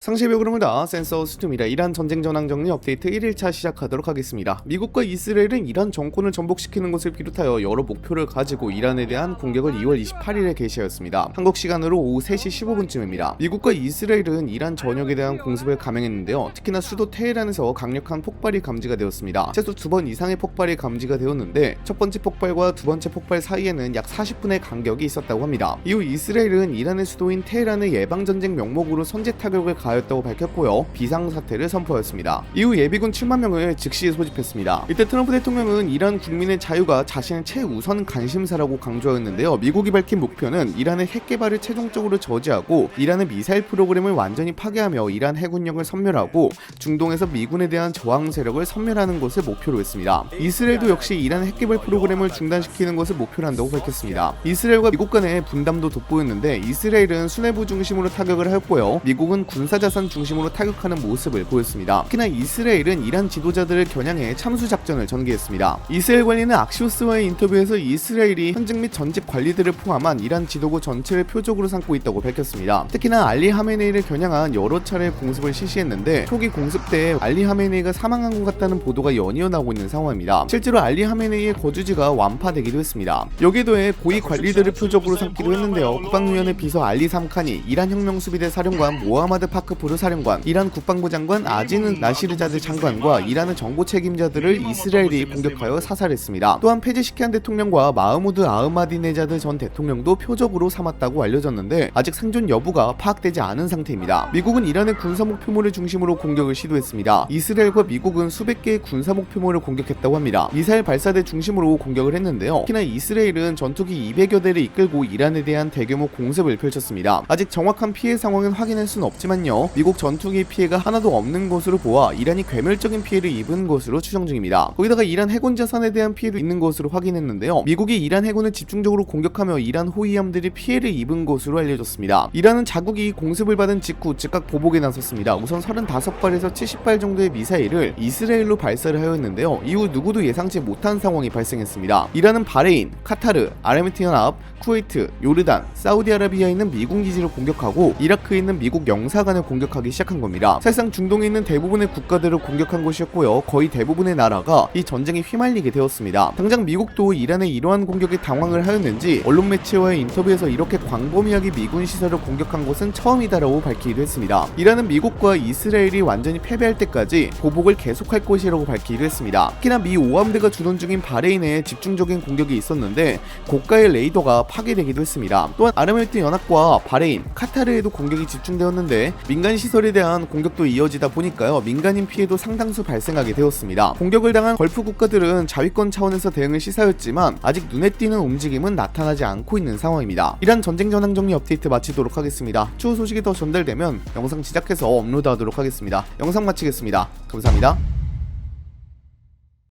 상시의 흐름을 센서 수tum이라 이란 전쟁 전황 정리 업데이트 1일차 시작하도록 하겠습니다. 미국과 이스라엘은 이란 정권을 전복시키는 것을 비롯하여 여러 목표를 가지고 이란에 대한 공격을 2월 28일에 개시하였습니다. 한국 시간으로 오후 3시 15분쯤입니다. 미국과 이스라엘은 이란 전역에 대한 공습을 감행했는데요. 특히나 수도 테헤란에서 강력한 폭발이 감지가 되었습니다. 최소 2번 이상의 폭발이 감지가 되었는데 첫 번째 폭발과 두 번째 폭발 사이에는 약 40분의 간격이 있었다고 합니다. 이후 이스라엘은 이란의 수도인 테헤란의 예방전쟁 명목으로 선제 타격을 가했다고 밝혔고요. 비상사태를 선포했습니다. 이후 예비군 7만 명을 즉시 소집했습니다. 이때 트럼프 대통령은 이란 국민의 자유가 자신의 최우선 관심사라고 강조했는데요. 미국이 밝힌 목표는 이란의 핵 개발을 최종적으로 저지하고 이란의 미사일 프로그램을 완전히 파괴하며 이란 해군력을 섬멸하고 중동에서 미군에 대한 저항 세력을 섬멸하는 것을 목표로 했습니다. 이스라엘도 역시 이란 핵 개발 프로그램을 중단시키는 것을 목표로 한다고 밝혔습니다. 이스라엘과 미국 간의 분담도 돋보였는데 이스라엘은 수뇌부 중심으로 타격을 하였고요. 미국은 군사자산 중심으로 타격하는 모습을 보였습니다. 특히나 이스라엘은 이란 지도자들을 겨냥해 참수작전을 전개했습니다. 이스라엘 관리는 악시오스와의 인터뷰에서 이스라엘이 현직 및 전직 관리들을 포함한 이란 지도부 전체를 표적으로 삼고 있다고 밝혔습니다. 특히나 알리 하메네이를 겨냥한 여러 차례 공습을 실시했는데 초기 공습 때 알리 하메네이가 사망한 것 같다는 보도가 연이어 나오고 있는 상황입니다. 실제로 알리 하메네이의 거주지가 완파되기도 했습니다. 여기에 더해 고위 관리들을 표적으로 삼기도 했는데요. 국방위원회 비서 알리 삼칸이, 이란 혁명수비대 사령관 모하마드 파크푸르 사령관, 이란 국방부 장관 아지는 나시르자드 장관과 이란의 정보 책임자들을 이스라엘이 공격하여 사살했습니다. 또한 페제시키안 대통령과 마흐무드 아흐마디네자드 전 대통령도 표적으로 삼았다고 알려졌는데 아직 생존 여부가 파악되지 않은 상태입니다. 미국은 이란의 군사 목표물을 중심으로 공격을 시도했습니다. 이스라엘과 미국은 수백 개의 군사 목표물을 공격했다고 합니다. 미사일 발사대 중심으로 공격을 했는데요. 특히나 이스라엘은 전투기 200여 대를 이끌고 이란에 대한 대규모 공습을 펼쳤습니다. 아직 정확한 피해 상황은 확인할 수는 없지만요. 미국 전투기 피해가 하나도 없는 것으로 보아 이란이 괴멸적인 피해를 입은 것으로 추정 중입니다. 거기다가 이란 해군 자산에 대한 피해도 있는 것으로 확인했는데요. 미국이 이란 해군을 집중적으로 공격하며 이란 호위함들이 피해를 입은 것으로 알려졌습니다. 이란은 자국이 공습을 받은 직후 즉각 보복에 나섰습니다. 우선 35발에서 70발 정도의 미사일을 이스라엘로 발사를 하였는데요. 이후 누구도 예상치 못한 상황이 발생했습니다. 이란은 바레인, 카타르, 아랍에미리트연합, 쿠웨이트, 요르단, 사우디아라비아에 있는 미군 기지를 공격하고 이라크에 있는 미국 영사관을 공격하기 시작한 겁니다. 사실상 중동에 있는 대부분의 국가들을 공격한 것이었고요. 거의 대부분의 나라가 이 전쟁에 휘말리게 되었습니다. 당장 미국도 이란의 이러한 공격에 당황을 하였는지 언론 매체와의 인터뷰에서 이렇게 광범위하게 미군 시설을 공격한 것은 처음이다라고 밝히기도 했습니다. 이란은 미국과 이스라엘이 완전히 패배할 때까지 보복을 계속할 것이라고 밝히기도 했습니다. 특히나 미 오함대가 주둔 중인 바레인에 집중적인 공격이 있었는데 고가의 레이더가 파괴되기도 했습니다. 또한 아랍에미리트 연합과 바레인, 카타르에도 공격이 집중되었는데 민간 시설에 대한 공격도 이어지다 보니까요. 민간인 피해도 상당수 발생하게 되었습니다. 공격을 당한 걸프 국가들은 자위권 차원에서 대응을 시사했지만 아직 눈에 띄는 움직임은 나타나지 않고 있는 상황입니다. 이란 전쟁 전황 정리 업데이트 마치도록 하겠습니다. 추후 소식이 더 전달되면 영상 제작해서 업로드하도록 하겠습니다. 영상 마치겠습니다. 감사합니다.